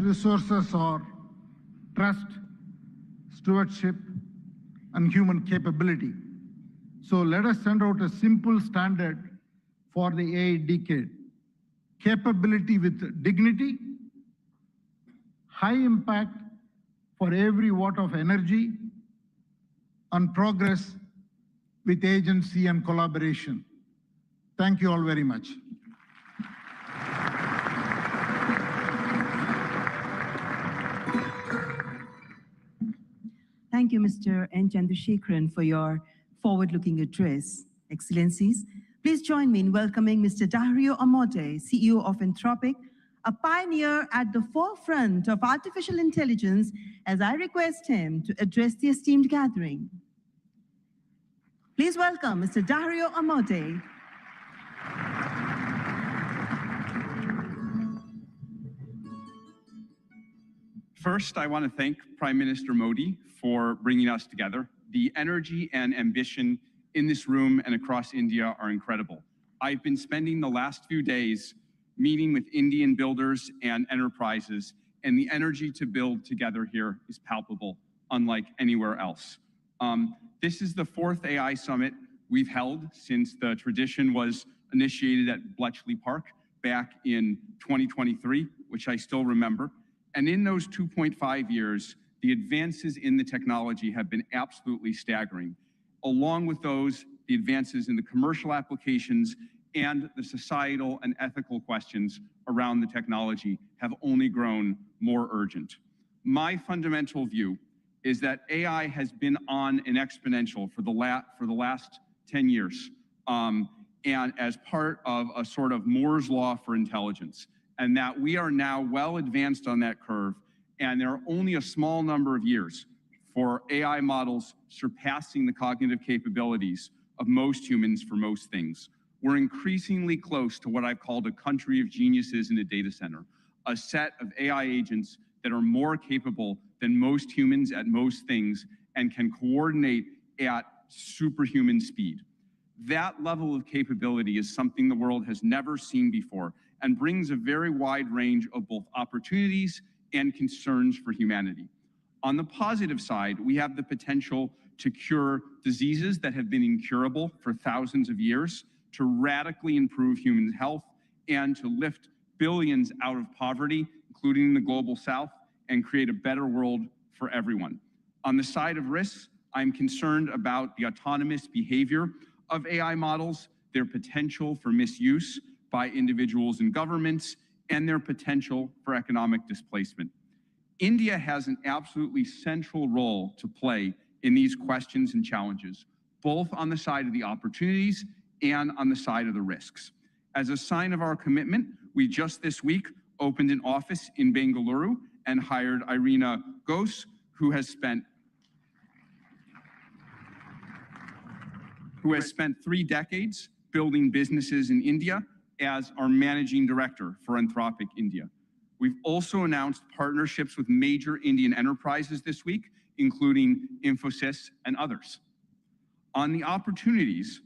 resources are trust, stewardship, and human capability. So let us send out a simple standard for the AI decade. Capability with dignity, high impact for every watt of energy, and progress with agency and collaboration. Thank you all very much. Thank you, Mr. N. Chandrasekharan, for your forward-looking address. Excellencies, please join me in welcoming Mr. Dario Amodei, CEO of Anthropic, a pioneer at the forefront of artificial intelligence, as I request him to address the esteemed gathering. Please welcome Mr. Dario Amodei. First, I want to thank Prime Minister Modi for bringing us together. The energy and ambition in this room and across India are incredible. I've been spending the last few days meeting with Indian builders and enterprises, and the energy to build together here is palpable, unlike anywhere else. This is the fourth AI summit we've held since the tradition was initiated at Bletchley Park back in 2023, which I still remember. And in those 2.5 years, the advances in the technology have been absolutely staggering. Along with those, the advances in the commercial applications and the societal and ethical questions around the technology have only grown more urgent. My fundamental view is that AI has been on an exponential for the last 10 years, and as part of a sort of Moore's law for intelligence, and that we are now well advanced on that curve, and there are only a small number of years for AI models surpassing the cognitive capabilities of most humans for most things. We're increasingly close to what I've called a country of geniuses in a data center, a set of AI agents that are more capable than most humans at most things and can coordinate at superhuman speed. That level of capability is something the world has never seen before and brings a very wide range of both opportunities and concerns for humanity. On the positive side, we have the potential to cure diseases that have been incurable for thousands of years, to radically improve human health, and to lift billions out of poverty, including in the global south, and create a better world for everyone. On the side of risks, I'm concerned about the autonomous behavior of AI models, their potential for misuse by individuals and governments, and their potential for economic displacement. India has an absolutely central role to play in these questions and challenges, both on the side of the opportunities and on the side of the risks. As a sign of our commitment, we just this week opened an office in Bengaluru and hired Irina Ghosh, who has spent 3 decades building businesses in India as our managing director for Anthropic India. We've also announced partnerships with major Indian enterprises this week, including Infosys and others. On the opportunities,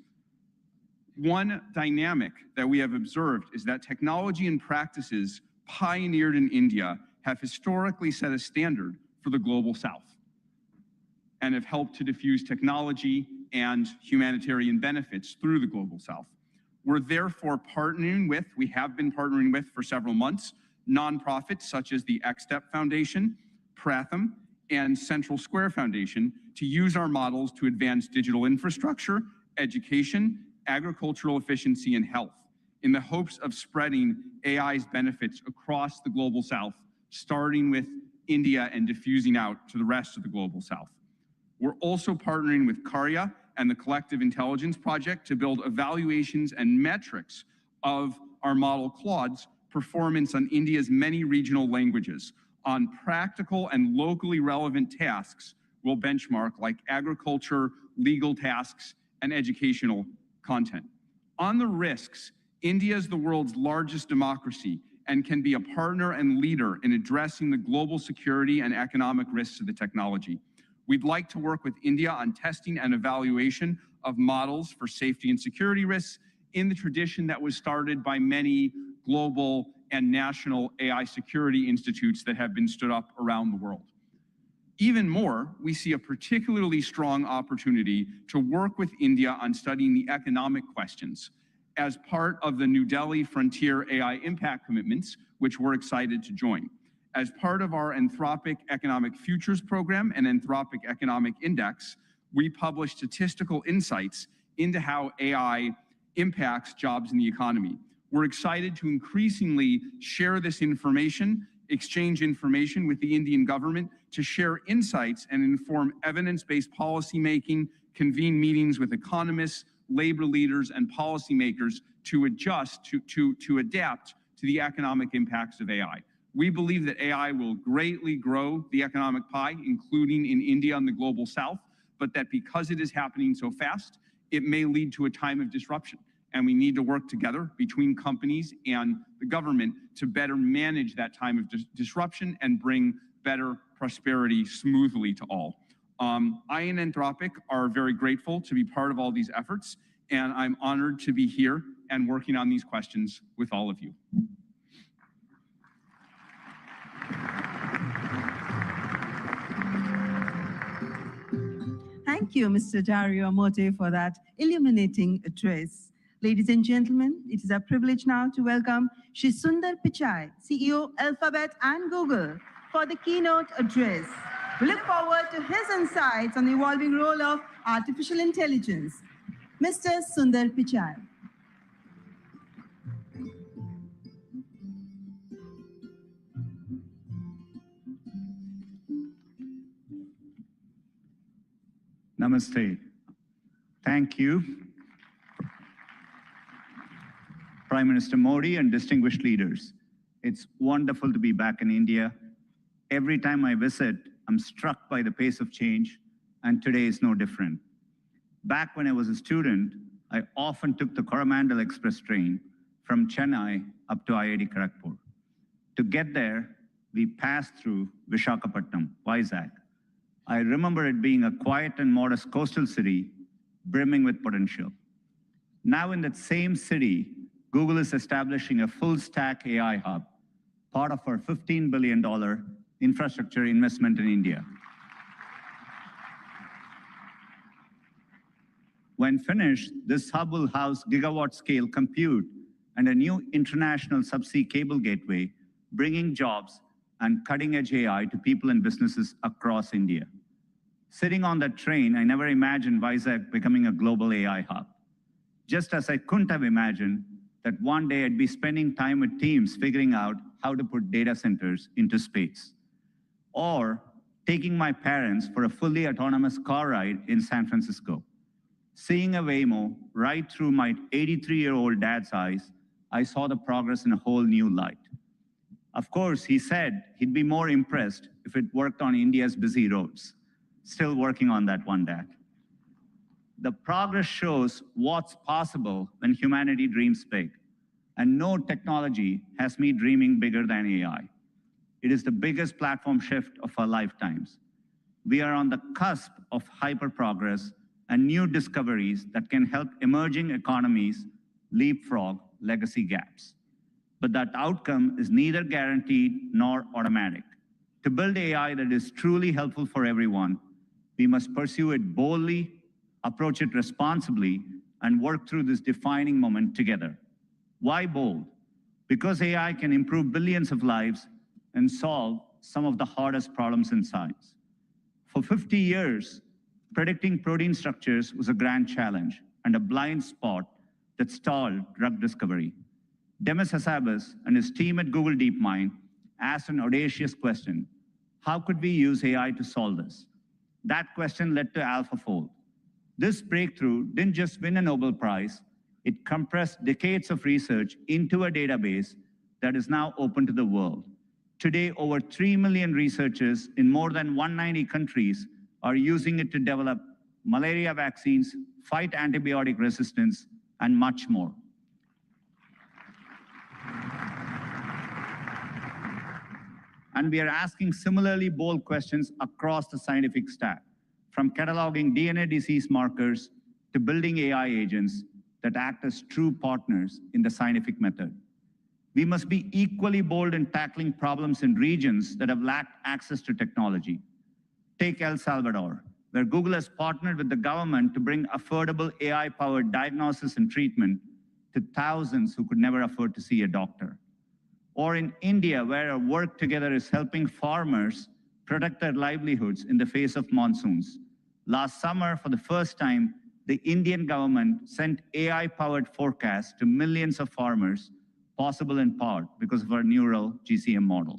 one dynamic that we have observed is that technology and practices pioneered in India have historically set a standard for the global south and have helped to diffuse technology and humanitarian benefits through the global south. We're therefore we have been partnering with for several months, nonprofits such as the XStep Foundation, Pratham, and Central Square Foundation to use our models to advance digital infrastructure, education, agricultural efficiency, and health, in the hopes of spreading AI's benefits across the global south, starting with India and diffusing out to the rest of the global south. We're also partnering with Karya and the Collective Intelligence Project to build evaluations and metrics of our model Claude's performance on India's many regional languages. On practical and locally relevant tasks, we'll benchmark like agriculture, legal tasks, and educational content. On the risks, India is the world's largest democracy and can be a partner and leader in addressing the global security and economic risks of the technology. We'd like to work with India on testing and evaluation of models for safety and security risks in the tradition that was started by many global and national AI security institutes that have been stood up around the world. Even more, we see a particularly strong opportunity to work with India on studying the economic questions as part of the New Delhi Frontier AI Impact Commitments, which we're excited to join. As part of our Anthropic Economic Futures Program and Anthropic Economic Index, we publish statistical insights into how AI impacts jobs in the economy. We're excited to increasingly share this information, exchange information with the Indian government to share insights and inform evidence-based policymaking, convene meetings with economists, labor leaders, and policymakers to adjust, to adapt to the economic impacts of AI. We believe that AI will greatly grow the economic pie, including in India and the global south, but that because it is happening so fast, it may lead to a time of disruption. And we need to work together between companies and the government to better manage that time of disruption and bring better prosperity smoothly to all. I and Anthropic are very grateful to be part of all these efforts, and I'm honored to be here and working on these questions with all of you. Thank you, Mr. Dario Amodei, for that illuminating address. Ladies and gentlemen, it is our privilege now to welcome Shri Sundar Pichai, CEO, Alphabet and Google, for the keynote address. We look forward to his insights on the evolving role of artificial intelligence. Mr. Sundar Pichai. Namaste. Thank you, Prime Minister Modi and distinguished leaders. It's wonderful to be back in India. Every time I visit, I'm struck by the pace of change, and today is no different. Back when I was a student, I often took the Coromandel Express train from Chennai up to IIT Kharagpur. To get there, we passed through Visakhapatnam, Vizag. I remember it being a quiet and modest coastal city brimming with potential. Now in that same city, Google is establishing a full-stack AI hub, part of our $15 billion infrastructure investment in India. When finished, this hub will house gigawatt-scale compute and a new international subsea cable gateway, bringing jobs and cutting-edge AI to people and businesses across India. Sitting on that train, I never imagined Vizag becoming a global AI hub. Just as I couldn't have imagined that one day I'd be spending time with teams figuring out how to put data centers into space. Or taking my parents for a fully autonomous car ride in San Francisco. Seeing a Waymo right through my 83-year-old dad's eyes, I saw the progress in a whole new light. Of course, he said he'd be more impressed if it worked on India's busy roads. Still working on that one, Dad. The progress shows what's possible when humanity dreams big. And no technology has me dreaming bigger than AI. It is the biggest platform shift of our lifetimes. We are on the cusp of hyper progress and new discoveries that can help emerging economies leapfrog legacy gaps. But that outcome is neither guaranteed nor automatic. To build AI that is truly helpful for everyone, we must pursue it boldly, approach it responsibly, and work through this defining moment together. Why bold? Because AI can improve billions of lives and solve some of the hardest problems in science. For 50 years, predicting protein structures was a grand challenge and a blind spot that stalled drug discovery. Demis Hassabis and his team at Google DeepMind asked an audacious question: how could we use AI to solve this? That question led to AlphaFold. This breakthrough didn't just win a Nobel Prize, it compressed decades of research into a database that is now open to the world. Today, over 3 million researchers in more than 190 countries are using it to develop malaria vaccines, fight antibiotic resistance, and much more. And we are asking similarly bold questions across the scientific stack, from cataloging DNA disease markers to building AI agents that act as true partners in the scientific method. We must be equally bold in tackling problems in regions that have lacked access to technology. Take El Salvador, where Google has partnered with the government to bring affordable AI-powered diagnosis and treatment to thousands who could never afford to see a doctor. Or in India, where our work together is helping farmers protect their livelihoods in the face of monsoons. Last summer, for the first time, the Indian government sent AI-powered forecasts to millions of farmers, possible in part because of our neural GCM model.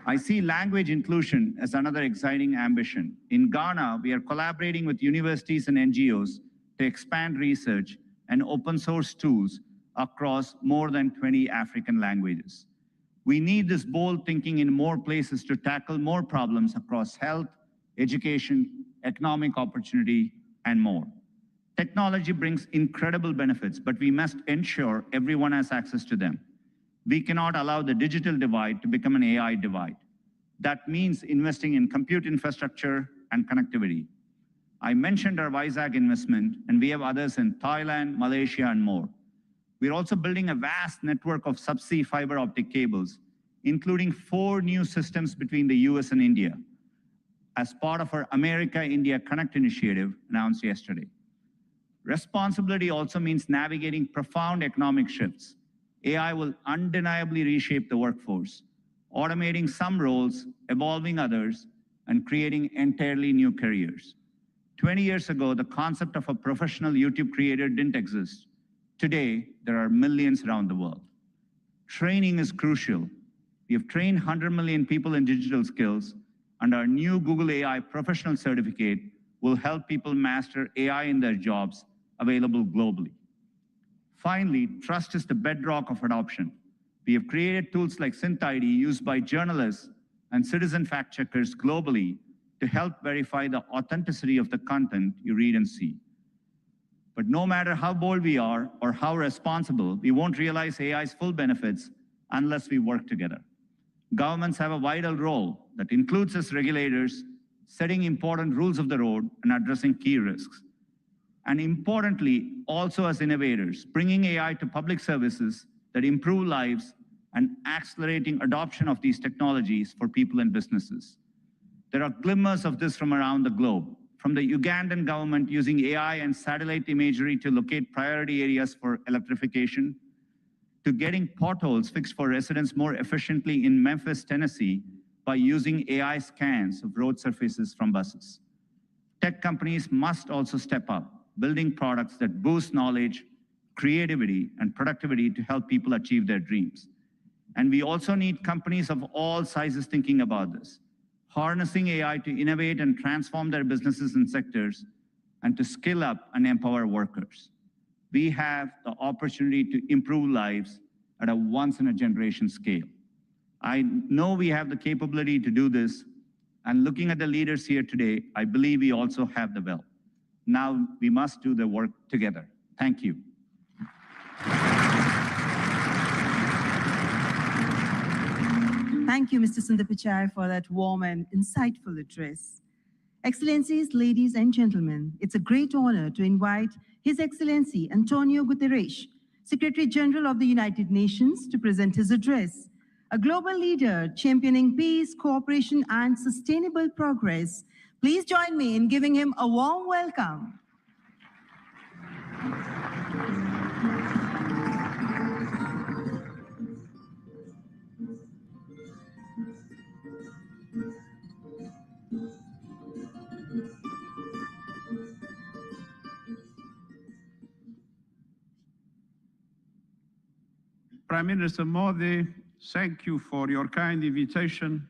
I see language inclusion as another exciting ambition. In Ghana, we are collaborating with universities and NGOs to expand research and open source tools across more than 20 African languages. We need this bold thinking in more places to tackle more problems across health, education, economic opportunity, and more. Technology brings incredible benefits, but we must ensure everyone has access to them. We cannot allow the digital divide to become an AI divide. That means investing in compute infrastructure and connectivity. I mentioned our Vizag investment, and we have others in Thailand, Malaysia, and more. We're also building a vast network of subsea fiber optic cables, including 4 new systems between the US and India, as part of our America-India Connect initiative announced yesterday. Responsibility also means navigating profound economic shifts. AI will undeniably reshape the workforce, automating some roles, evolving others, and creating entirely new careers. 20 years ago, the concept of a professional YouTube creator didn't exist. Today, there are millions around the world. Training is crucial. We have trained 100 million people in digital skills, and our new Google AI professional certificate will help people master AI in their jobs, available globally. Finally, trust is the bedrock of adoption. We have created tools like SynthID used by journalists and citizen fact checkers globally to help verify the authenticity of the content you read and see. But no matter how bold we are or how responsible, we won't realize AI's full benefits unless we work together. Governments have a vital role that includes us regulators, setting important rules of the road and addressing key risks. And importantly, also as innovators, bringing AI to public services that improve lives and accelerating adoption of these technologies for people and businesses. There are glimmers of this from around the globe, from the Ugandan government using AI and satellite imagery to locate priority areas for electrification, to getting potholes fixed for residents more efficiently in Memphis, Tennessee, by using AI scans of road surfaces from buses. Tech companies must also step up, building products that boost knowledge, creativity, and productivity to help people achieve their dreams. And we also need companies of all sizes thinking about this, harnessing AI to innovate and transform their businesses and sectors, and to skill up and empower workers. We have the opportunity to improve lives at a once-in-a-generation scale. I know we have the capability to do this, and looking at the leaders here today, I believe we also have the will. Now we must do the work together. Thank you. Thank you, Mr. Sundar Pichai, for that warm and insightful address. Excellencies, ladies and gentlemen, it's a great honor to invite His Excellency Antonio Guterres, Secretary General of the United Nations, to present his address. A global leader championing peace, cooperation, and sustainable progress. Please join me in giving him a warm welcome. Prime Minister Modi, thank you for your kind invitation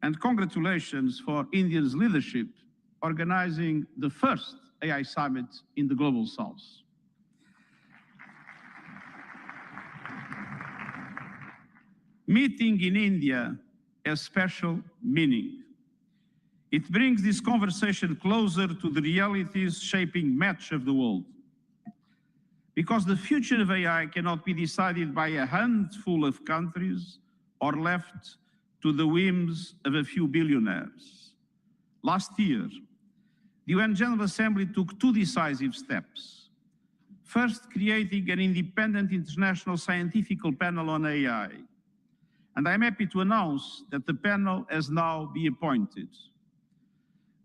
and congratulations for India's leadership organizing the first AI summit in the Global South. Meeting in India has special meaning. It brings this conversation closer to the realities shaping much of the world. Because the future of AI cannot be decided by a handful of countries or left to the whims of a few billionaires. Last year, the UN General Assembly took 2 decisive steps. First, creating an independent international scientific panel on AI. And I'm happy to announce that the panel has now been appointed.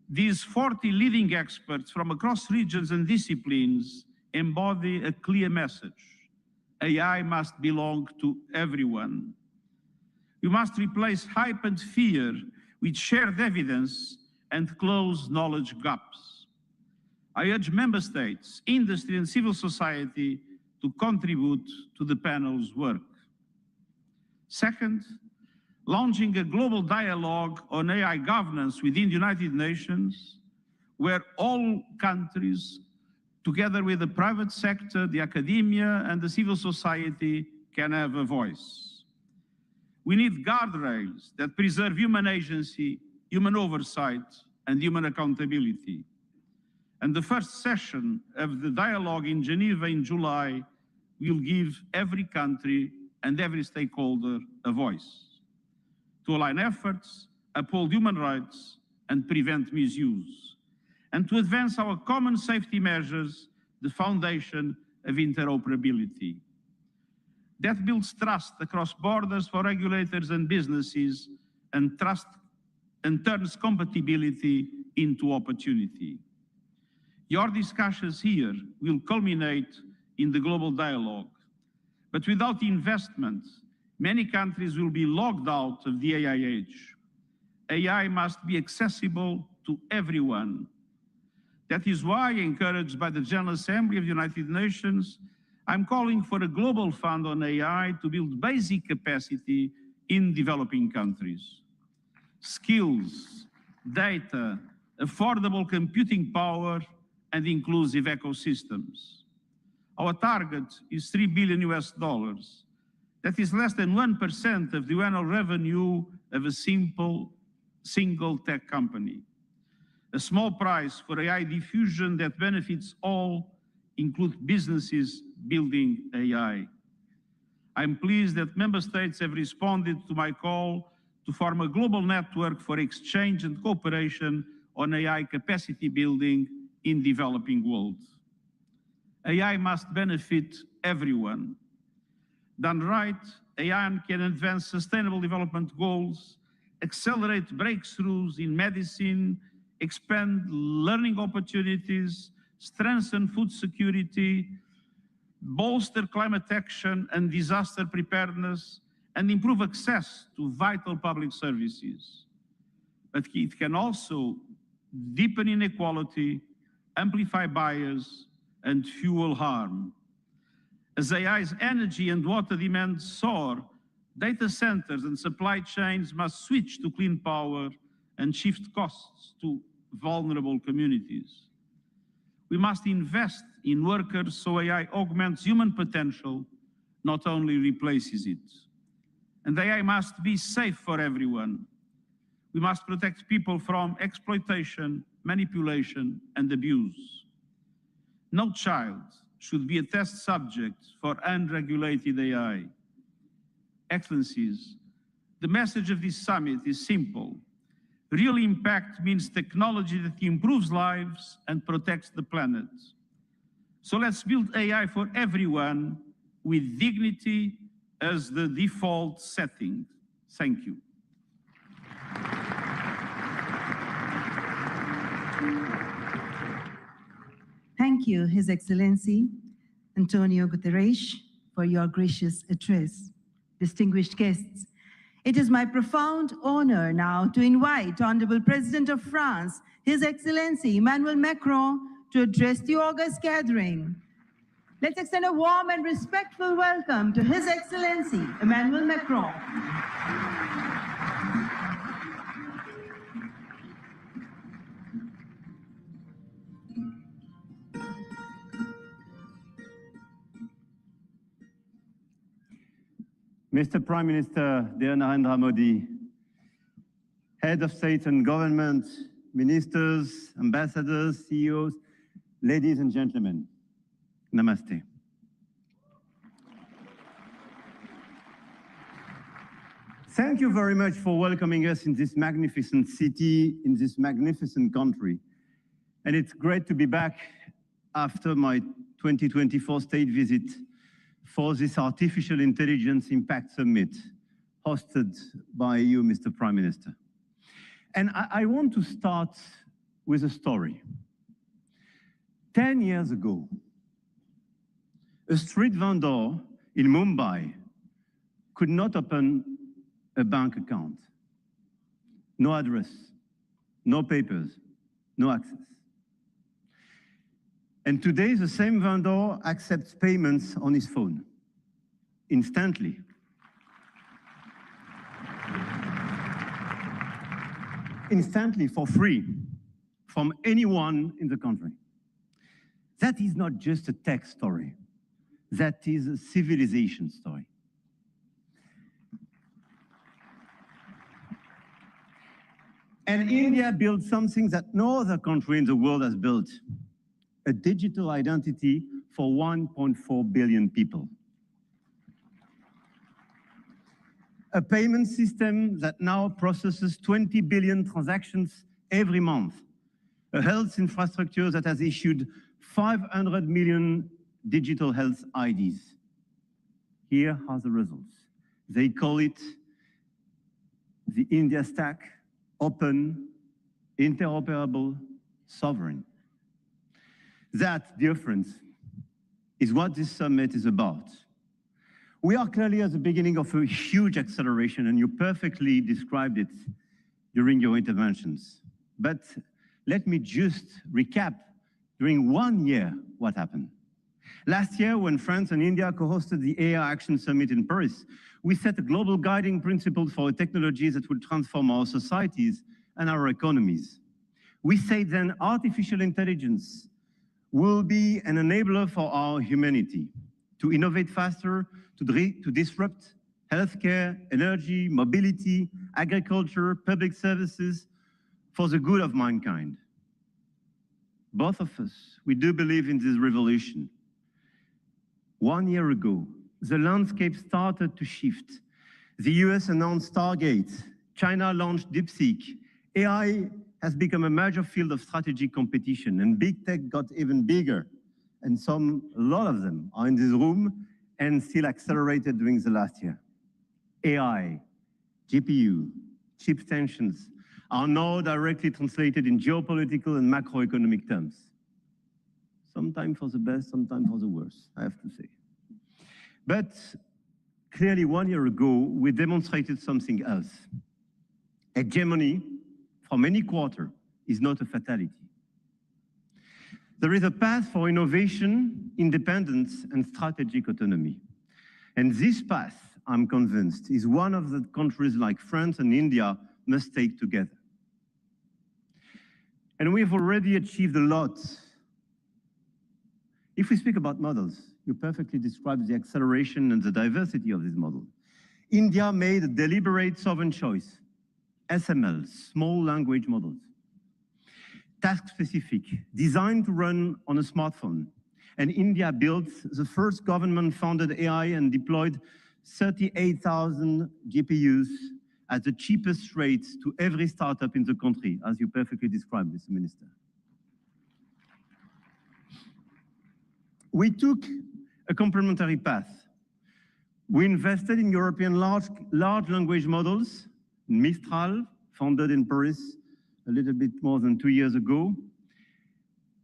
These 40 leading experts from across regions and disciplines embody a clear message. AI must belong to everyone. We must replace hype and fear with shared evidence and close knowledge gaps. I urge member states, industry and civil society to contribute to the panel's work. Second, launching a global dialogue on AI governance within the United Nations, where all countries, together with the private sector, the academia, and the civil society, can have a voice. We need guardrails that preserve human agency, human oversight, and human accountability. And the first session of the dialogue in Geneva in July will give every country and every stakeholder a voice to align efforts, uphold human rights, and prevent misuse, and to advance our common safety measures, the foundation of interoperability. That builds trust across borders for regulators and businesses, and turns compatibility into opportunity. Your discussions here will culminate in the global dialogue. But without investment, many countries will be locked out of the AI age. AI must be accessible to everyone. That is why, encouraged by the General Assembly of the United Nations, I'm calling for a global fund on AI to build basic capacity in developing countries. Skills, data, affordable computing power, and inclusive ecosystems. Our target is $3 billion US. That is less than 1% of the annual revenue of a single tech company. A small price for AI diffusion that benefits all, include businesses building AI. I'm pleased that member states have responded to my call to form a global network for exchange and cooperation on AI capacity building in developing world. AI must benefit everyone. Done right, AI can advance sustainable development goals, accelerate breakthroughs in medicine, expand learning opportunities, strengthen food security, bolster climate action and disaster preparedness, and improve access to vital public services. But it can also deepen inequality, amplify bias, and fuel harm. As AI's energy and water demands soar, data centers and supply chains must switch to clean power and shift costs to vulnerable communities. We must invest in workers so AI augments human potential, not only replaces it. And AI must be safe for everyone. We must protect people from exploitation, manipulation, and abuse. No child should be a test subject for unregulated AI. Excellencies, the message of this summit is simple. Real impact means technology that improves lives and protects the planet. So let's build AI for everyone with dignity as the default setting. Thank you. Thank you, His Excellency Antonio Guterres, for your gracious address. Distinguished guests, it is my profound honor now to invite Honorable President of France, His Excellency Emmanuel Macron, to address the august gathering. Let's extend a warm and respectful welcome to His Excellency Emmanuel Macron. Mr. Prime Minister, dear Narendra Modi, Head of State and Government, Ministers, Ambassadors, CEOs, ladies and gentlemen, Namaste. Thank you very much for welcoming us in this magnificent city, in this magnificent country. And it's great to be back after my 2024 state visit for this Artificial Intelligence Impact Summit hosted by you, Mr. Prime Minister. And I want to start with a story. 10 years ago, a street vendor in Mumbai could not open a bank account. No address, no papers, no access. And today, the same vendor accepts payments on his phone, instantly. Instantly, for free, from anyone in the country. That is not just a tech story. That is a civilization story. And India built something that no other country in the world has built, a digital identity for 1.4 billion people. A payment system that now processes 20 billion transactions every month. A health infrastructure that has issued 500 million digital health IDs. Here are the results. They call it the India Stack, open, interoperable, sovereign. That, dear friends, is what this summit is about. We are clearly at the beginning of a huge acceleration, and you perfectly described it during your interventions. But let me just recap during 1 year what happened. Last year, when France and India co-hosted the AI Action Summit in Paris, we set a global guiding principle for technologies that will transform our societies and our economies. We said then artificial intelligence will be an enabler for our humanity to innovate faster, to disrupt healthcare, energy, mobility, agriculture, public services for the good of mankind. Both of us, we do believe in this revolution. 1 year ago, the landscape started to shift. The US announced Stargate, China launched DeepSeek, AI has become a major field of strategic competition, and big tech got even bigger. And a lot of them are in this room and still accelerated during the last year. AI, GPU, chip tensions are now directly translated in geopolitical and macroeconomic terms. Sometimes for the best, sometimes for the worst, I have to say. But clearly 1 year ago, we demonstrated something else. Hegemony from any quarter is not a fatality. There is a path for innovation, independence, and strategic autonomy. And this path, I'm convinced, is one of the countries like France and India must take together. And we've already achieved a lot. If we speak about models, you perfectly described the acceleration and the diversity of this model. India made a deliberate sovereign choice. SML, small language models. Task-specific, designed to run on a smartphone. And India built the first government-funded AI and deployed 38,000 GPUs at the cheapest rates to every startup in the country, as you perfectly described, Mr. Minister. We took a complementary path. We invested in European large language models, Mistral, founded in Paris a little bit more than 2 years ago,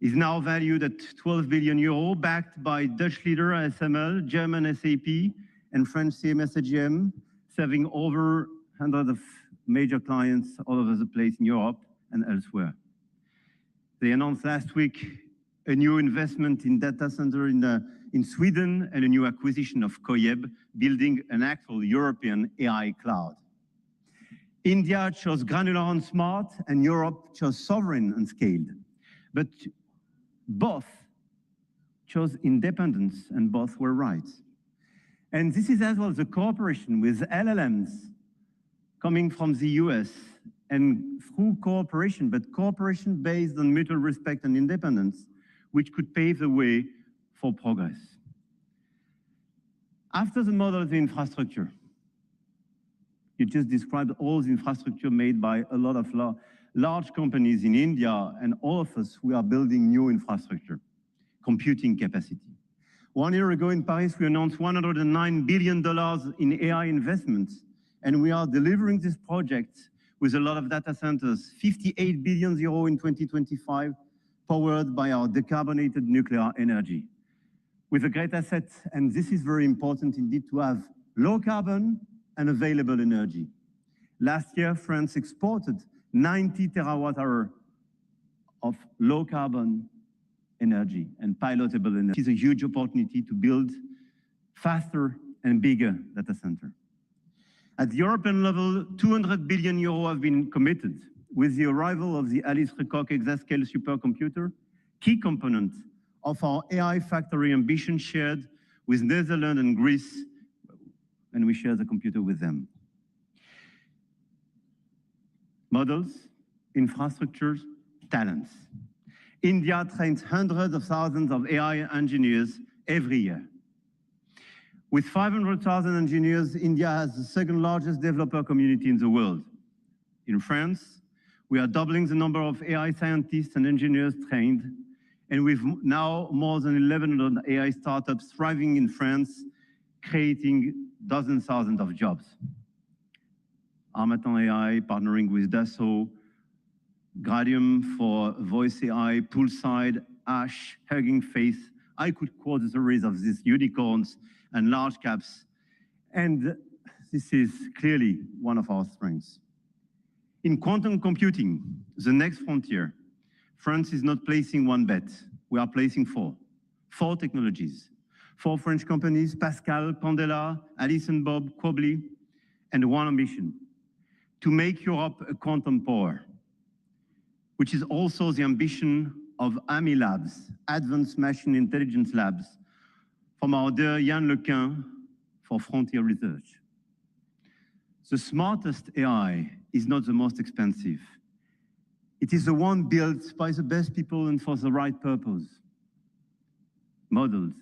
is now valued at 12 billion euro, backed by Dutch leader ASML, German SAP, and French CMS AGM, serving over 100 of major clients all over the place in Europe and elsewhere. They announced last week a new investment in data center in Sweden and a new acquisition of Koyeb, building an actual European AI cloud. India chose granular and smart, and Europe chose sovereign and scaled. But both chose independence, and both were right. And this is as well the cooperation with LLMs coming from the US, and through cooperation, but cooperation based on mutual respect and independence, which could pave the way for progress. After the model of the infrastructure, you just described all the infrastructure made by a lot of large companies in India, and all of us, we are building new infrastructure. computing capacity. 1 year ago in Paris, we announced $109 billion in AI investments, and we are delivering this project with a lot of data centers, 58 billion euro in 2025, powered by our decarbonated nuclear energy. With a great asset, and this is very important indeed, to have low carbon and available energy. Last year, France exported 90 terawatt-hour of low carbon energy and pilotable energy. It is a huge opportunity to build faster and bigger data center. At the European level, 200 billion euro have been committed with the arrival of the Alice Lecoq exascale supercomputer, key component of our AI factory ambition shared with Netherlands and Greece, and we share the computer with them. Models, infrastructures, talents. India trains hundreds of thousands of AI engineers every year. With 500,000 engineers, India has the second largest developer community in the world. In France, we are doubling the number of AI scientists and engineers trained, and we've now more than 1,100 AI startups thriving in France, creating dozens, thousands of jobs. Armatan AI partnering with Dassault, Gradium for voice AI, Poolside, Ash, Hugging Face. I could quote the stories of these unicorns and large caps, and this is clearly one of our strengths. In quantum computing, the next frontier, France is not placing one bet. We are placing four technologies. 4 French companies, Pascal, Candela, Alice and Bob, Quobly, and one ambition, to make Europe a quantum power, which is also the ambition of AMI Labs, Advanced Machine Intelligence Labs, from our dear Yann Lequin for Frontier Research. The smartest AI is not the most expensive. It is the one built by the best people and for the right purpose. Models,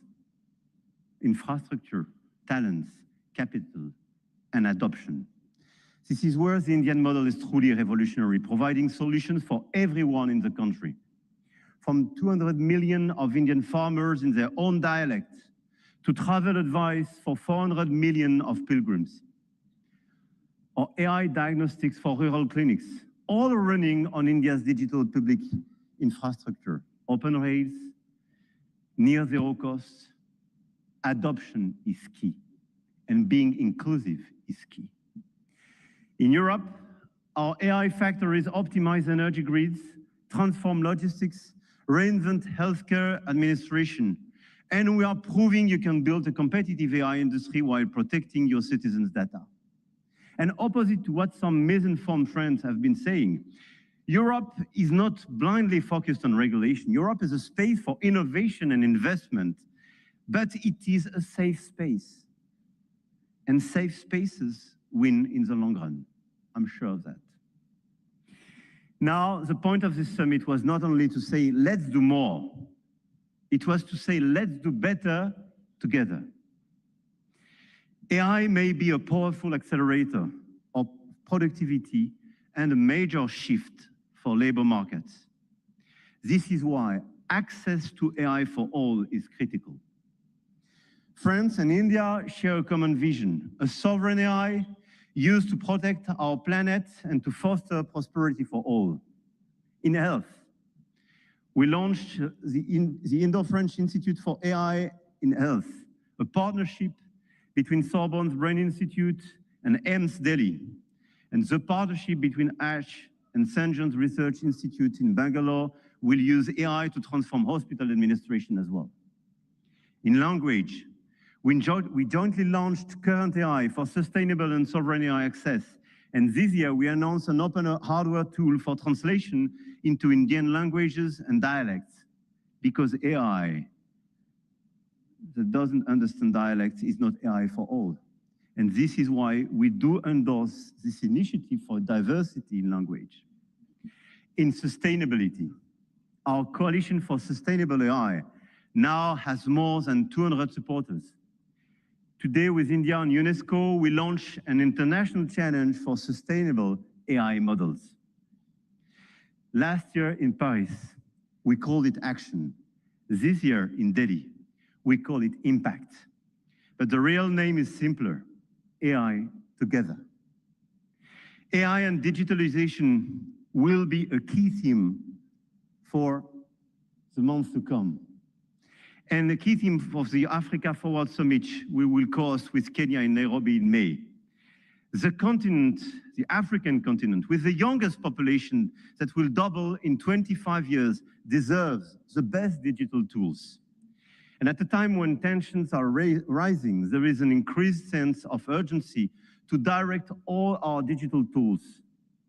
infrastructure, talents, capital, and adoption. This is where the Indian model is truly revolutionary, providing solutions for everyone in the country. From 200 million of Indian farmers in their own dialect, to travel advice for 400 million of pilgrims, or AI diagnostics for rural clinics, all running on India's digital public infrastructure. Open rails, near zero cost, adoption is key, and being inclusive is key. In Europe, our AI factories optimize energy grids, transform logistics, reinvent healthcare administration, and we are proving you can build a competitive AI industry while protecting your citizens' data. And opposite to what some misinformed friends have been saying, Europe is not blindly focused on regulation. Europe is a space for innovation and investment, but it is a safe space. And safe spaces win in the long run. I'm sure of that. Now, the point of this summit was not only to say, let's do more. It was to say, let's do better together. AI may be a powerful accelerator of productivity and a major shift for labor markets. This is why access to AI for all is critical. France and India share a common vision, a sovereign AI used to protect our planet and to foster prosperity for all. In health, we launched the Indo-French Institute for AI in Health, a partnership between Sorbonne's Brain Institute and AIMS Delhi, and the partnership between Ash and St. John's Research Institute in Bangalore will use AI to transform hospital administration as well. In language, we jointly launched Current AI for sustainable and sovereign AI access, and this year we announced an open hardware tool for translation into Indian languages and dialects, because AI that doesn't understand dialects is not AI for all. And this is why we do endorse this initiative for diversity in language. In sustainability, our Coalition for Sustainable AI now has more than 200 supporters. Today, with India and UNESCO, we launch an international challenge for sustainable AI models. Last year in Paris, we called it action. This year in Delhi, we call it Impact. But the real name is simpler, AI Together. AI and digitalization will be a key theme for the months to come. And the key theme of the Africa Forward Summit we will co-host with Kenya in Nairobi in May. The continent, the African continent, with the youngest population that will double in 25 years, deserves the best digital tools. And at a time when tensions are rising, there is an increased sense of urgency to direct all our digital tools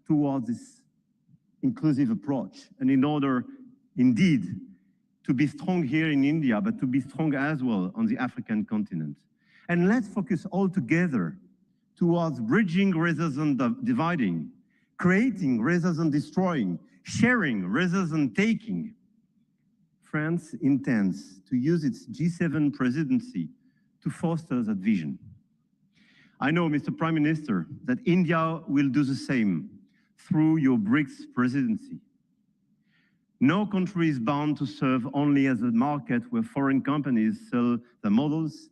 towards this inclusive approach. And in order, indeed, to be strong here in India, but to be strong as well on the African continent. And let's focus all together towards bridging rather than dividing, creating rather than destroying, sharing rather than taking. France intends to use its G7 presidency to foster that vision. I know, Mr. Prime Minister, that India will do the same through your BRICS presidency. No country is bound to serve only as a market where foreign companies sell their models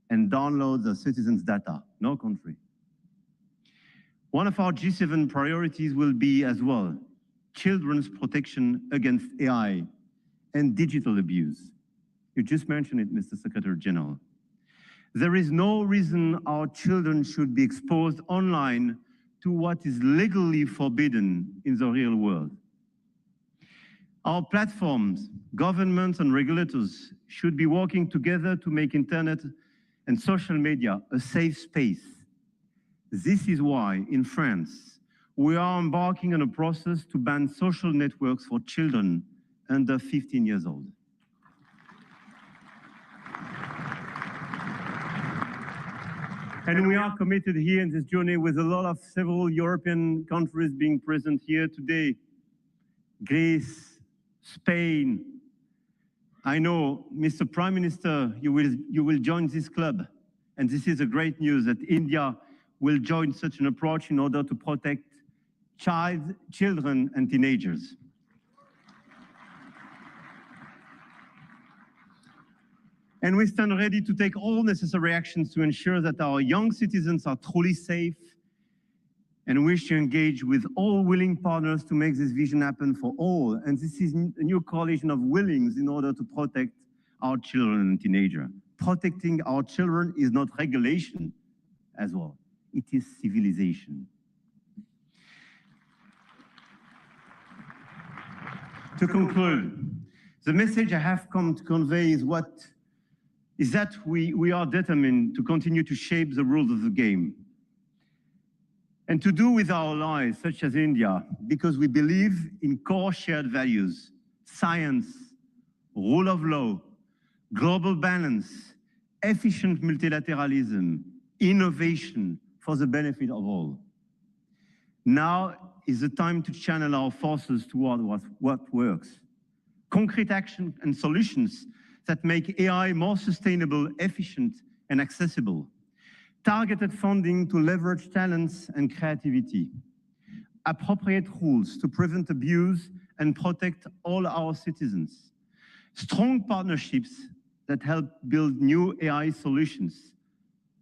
and download their citizens' data. No country. One of our G7 priorities will be as well children's protection against AI and digital abuse. You just mentioned it, Mr. Secretary General. There is no reason our children should be exposed online to what is legally forbidden in the real world. Our platforms, governments and regulators should be working together to make internet and social media a safe space. This is why, in France, we are embarking on a process to ban social networks for children under 15 years old. And we are committed here in this journey with a lot of several European countries being present here today. Greece, Spain. I know, Mr. Prime Minister, you will join this club. And this is a great news that India will join such an approach in order to protect children and teenagers. And we stand ready to take all necessary actions to ensure that our young citizens are truly safe, and wish to engage with all willing partners to make this vision happen for all. And this is a new coalition of willings in order to protect our children and teenagers. Protecting our children is not regulation as well. It is civilization. To conclude, the message I have come to convey is that we are determined to continue to shape the rules of the game. And to do with our allies, such as India, because we believe in core shared values, science, rule of law, global balance, efficient multilateralism, innovation for the benefit of all. Now is the time to channel our forces toward what works. Concrete action and solutions that make AI more sustainable, efficient, and accessible. Targeted funding to leverage talents and creativity. Appropriate rules to prevent abuse and protect all our citizens. Strong partnerships that help build new AI solutions,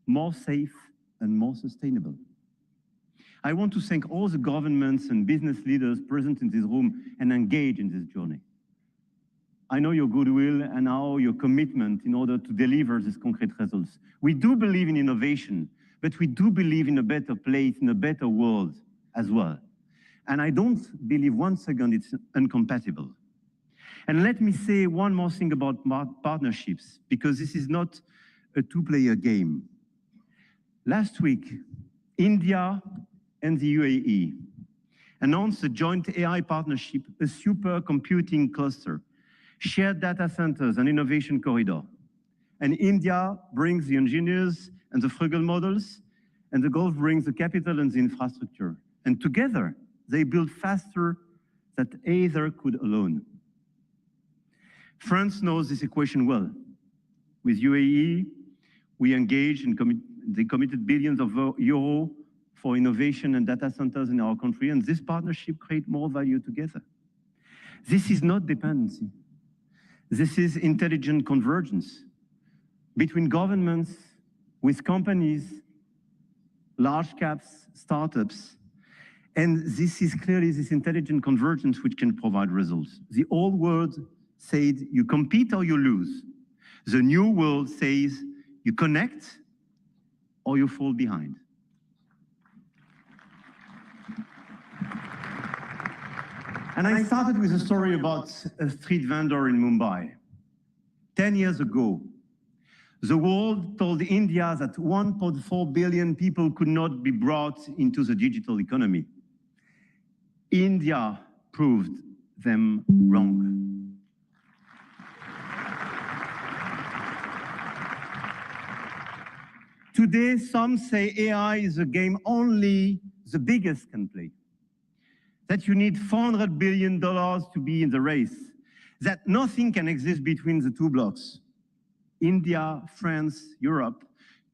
more safe and more sustainable. I want to thank all the governments and business leaders present in this room and engaged in this journey. I know your goodwill and now your commitment in order to deliver these concrete results. We do believe in innovation, but we do believe in a better place, in a better world as well. And I don't believe one second it's incompatible. And let me say one more thing about partnerships, because this is not a two-player game. Last week, India and the UAE announced a joint AI partnership, a supercomputing cluster, shared data centers and innovation corridor. And India brings the engineers and the frugal models, and the Gulf brings the capital and the infrastructure. And together, they build faster than either could alone. France knows this equation well. With UAE, we engaged and they committed billions of euros for innovation and data centers in our country, and this partnership creates more value together. This is not dependency. This is intelligent convergence between governments, with companies, large caps, startups. And this is clearly this intelligent convergence which can provide results. The old world said you compete or you lose. The new world says you connect or you fall behind. And I started with a story about a street vendor in Mumbai. 10 years ago, the world told India that 1.4 billion people could not be brought into the digital economy. India proved them wrong. Today, some say AI is a game only the biggest can play. That you need $400 billion to be in the race. That nothing can exist between the two blocks. India, France, Europe,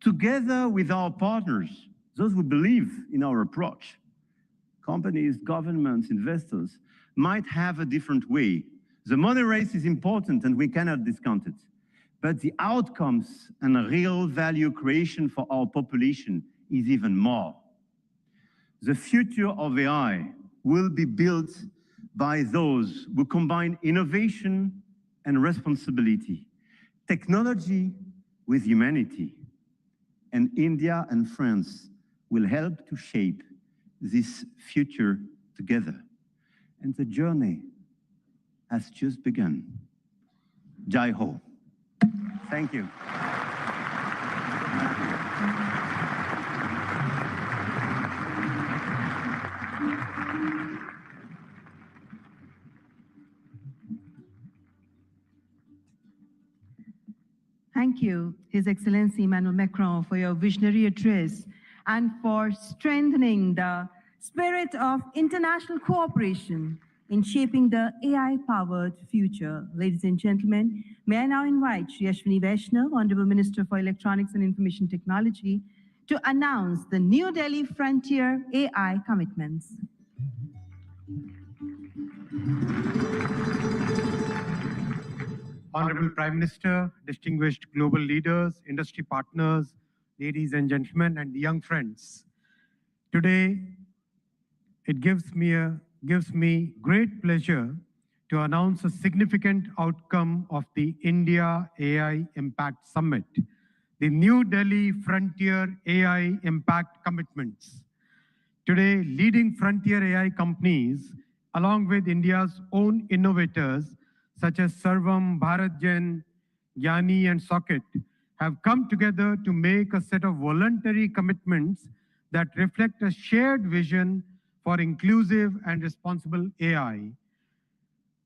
together with our partners, those who believe in our approach, companies, governments, investors, might have a different way. The money race is important and we cannot discount it. But the outcomes and real value creation for our population is even more. The future of AI will be built by those who combine innovation and responsibility, technology with humanity. And India and France will help to shape this future together. And the journey has just begun. Jai Ho. Thank you. Thank you, His Excellency Emmanuel Macron, for your visionary address and for strengthening the spirit of international cooperation in shaping the AI-powered future. Ladies and gentlemen, may I now invite Shri Ashwini Vaishnav, Honorable Minister for Electronics and Information Technology, to announce the New Delhi Frontier AI commitments. Honorable Prime Minister, distinguished global leaders, industry partners, ladies and gentlemen, and young friends. Today, it gives me great pleasure to announce a significant outcome of the India AI Impact Summit, the New Delhi Frontier AI Impact Commitments. Today, leading frontier AI companies, along with India's own innovators, such as Sarvam, BharatGen, Gyani, and Socket, have come together to make a set of voluntary commitments that reflect a shared vision for inclusive and responsible AI.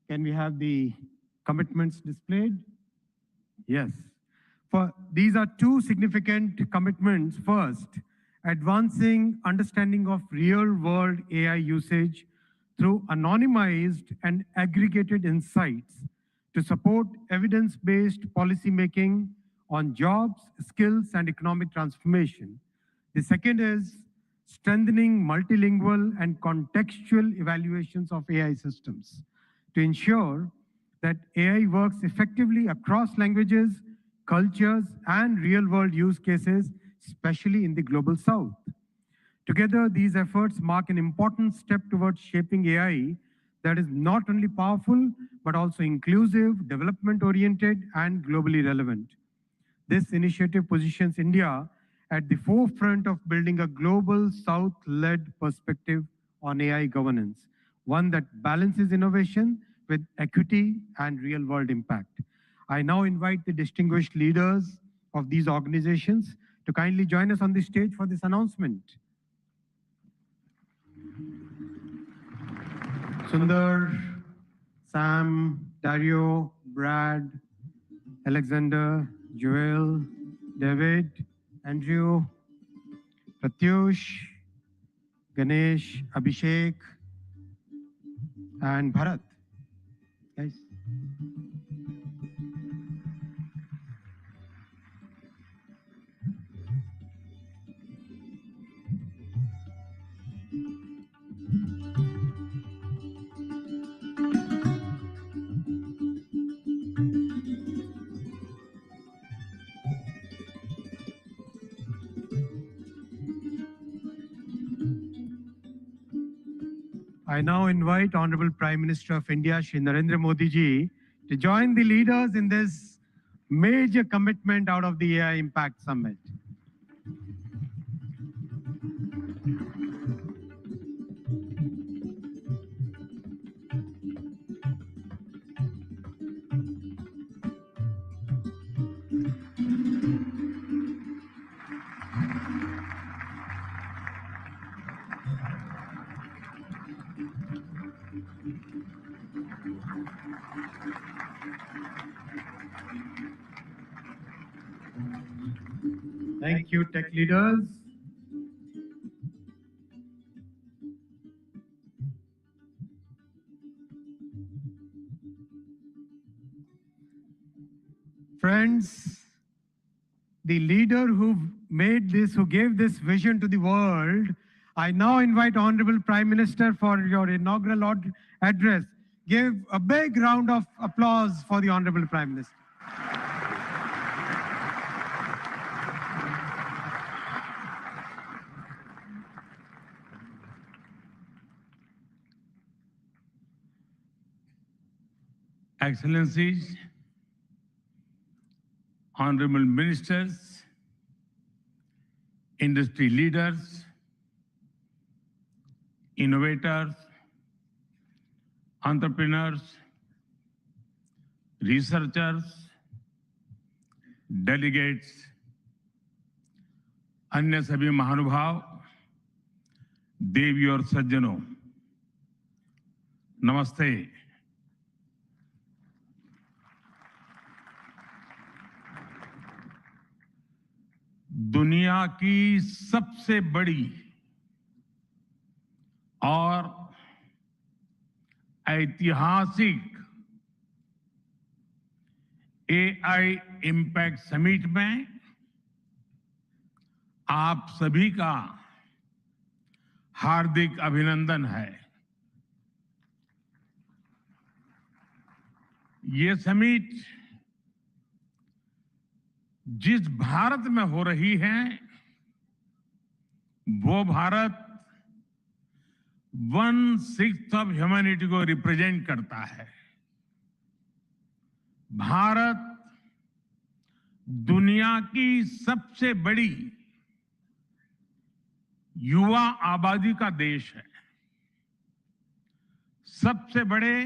Can we have the commitments displayed? Yes. These are two significant commitments. First, advancing understanding of real-world AI usage through anonymized and aggregated insights to support evidence-based policymaking on jobs, skills, and economic transformation. The second is strengthening multilingual and contextual evaluations of AI systems to ensure that AI works effectively across languages, cultures, and real-world use cases, especially in the global South. Together, these efforts mark an important step towards shaping AI that is not only powerful, but also inclusive, development-oriented, and globally relevant. This initiative positions India at the forefront of building a global South-led perspective on AI governance, one that balances innovation with equity and real-world impact. I now invite the distinguished leaders of these organizations to kindly join us on the stage for this announcement. Sundar, Sam, Dario, Brad, Alexander, Joel, David, Andrew, Pratyush, Ganesh, Abhishek, and Bharat. Guys. I now invite Honorable Prime Minister of India, Shri Narendra Modi ji, to join the leaders in this major commitment out of the AI Impact Summit. Thank you, tech leaders. Friends, the leader who made this, who gave this vision to the world, I now invite Honorable Prime Minister for your inaugural address. Give a big round of applause for the Honorable Prime Minister. Excellencies, honorable ministers, industry leaders, innovators, entrepreneurs, researchers, delegates, अन्य सभी महानुभाव, देवी और सज्जनों, नमस्ते। दुनिया की सबसे बड़ी और ऐतिहासिक एआई इम्पैक्ट समिट में आप सभी का हार्दिक अभिनंदन है। ये समिट जिस भारत में हो रही है, वो भारत 1/6 ऑफ ह्यूमैनिटी को रिप्रेजेंट करता है। भारत दुनिया की सबसे बड़ी युवा आबादी का देश है, सबसे बड़े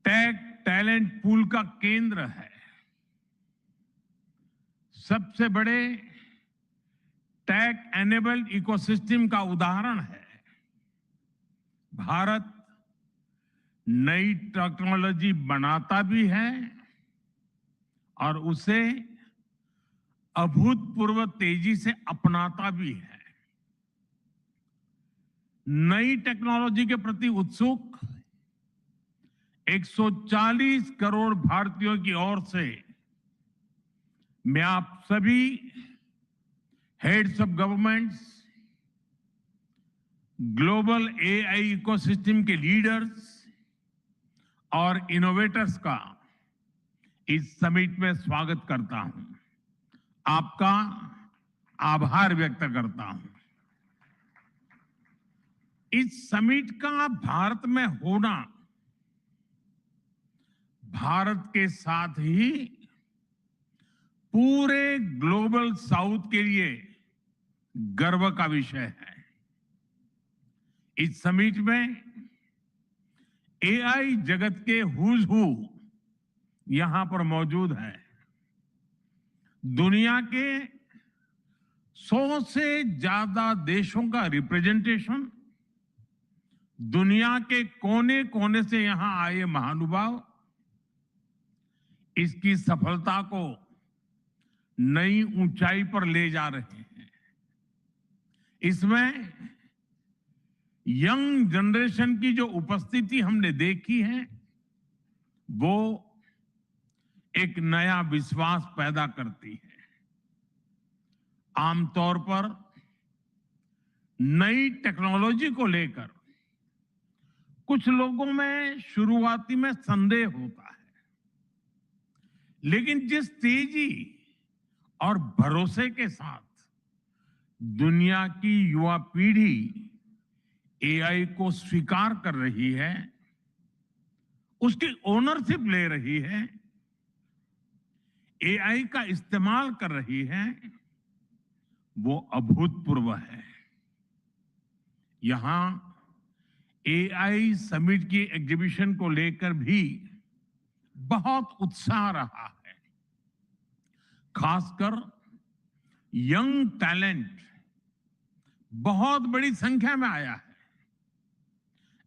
टेक टैलेंट पूल का केंद्र है, सबसे बड़े टेक एनेबल्ड इकोसिस्टम का उदाहरण है। भारत नई टेक्नोलॉजी बनाता भी है और उसे अभूतपूर्व तेजी से अपनाता भी है। नई टेक्नोलॉजी के प्रति उत्सुक 140 करोड़ भारतीयों की ओर से मैं आप सभी heads of governments, global AI ecosystem के लीडर्स और इनोवेटर्स का इस समिट में स्वागत करता हूं, आपका आभार व्यक्त करता हूं। इस समिट का भारत में होना भारत के साथ ही पूरे ग्लोबल साउथ के लिए गर्व का विषय है। इस समिट में एआई जगत के हुज हू यहां पर मौजूद हैं। दुनिया के 100 से ज्यादा देशों का रिप्रेजेंटेशन, दुनिया के कोने कोने से यहां आए महानुभाव इसकी सफलता को नई ऊंचाई पर ले जा रहे हैं। इसमें यंग जनरेशन की जो उपस्थिति हमने देखी है, वो एक नया विश्वास पैदा करती है। आमतौर पर नई टेक्नोलॉजी को लेकर कुछ लोगों में शुरुआती में संदेह होता है, लेकिन जिस तेजी और भरोसे के साथ दुनिया की युवा पीढ़ी एआई को स्वीकार कर रही है, उसकी ओनरशिप ले रही है, एआई का इस्तेमाल कर रही है, वो अभूतपूर्व है। यहां एआई समिट की एग्जीबिशन को लेकर भी बहुत उत्साह रहा है। खासकर यंग टैलेंट बहुत बड़ी संख्या में आया है।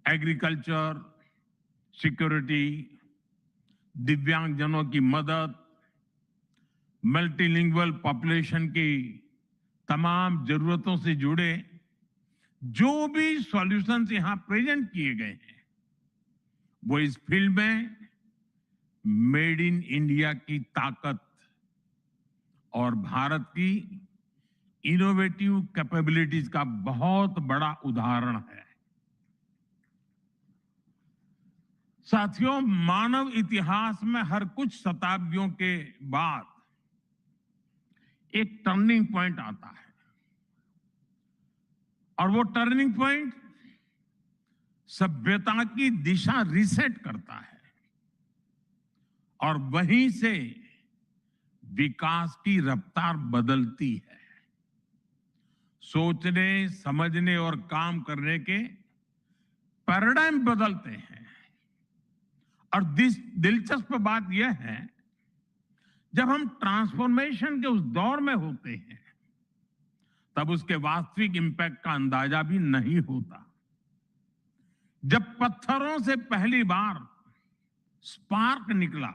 एग्रीकल्चर, सिक्योरिटी, दिव्यांगजनों की मदद, मल्टीलिंगुअल पॉपुलेशन की तमाम जरूरतों से जुड़े जो भी सॉल्यूशंस यहां प्रेजेंट किए गए हैं, वो इस फील्ड में मेड इन इंडिया की ताकत और भारत की इनोवेटिव कैपेबिलिटीज का बहुत बड़ा उदाहरण है। साथियों, मानव इतिहास में हर कुछ शताब्दियों के बाद एक टर्निंग पॉइंट आता है, और वो टर्निंग पॉइंट सभ्यता की दिशा रीसेट करता है और वहीं से विकास की रफ्तार बदलती है। सोचने, समझने और काम करने के पैराडाइम बदलते हैं। और दिलचस्प बात यह है, जब हम ट्रांसफॉर्मेशन के उस दौर में होते हैं, तब उसके वास्तविक इंपैक्ट का अंदाजा भी नहीं होता। जब पत्थरों से पहली बार स्पार्क निकला,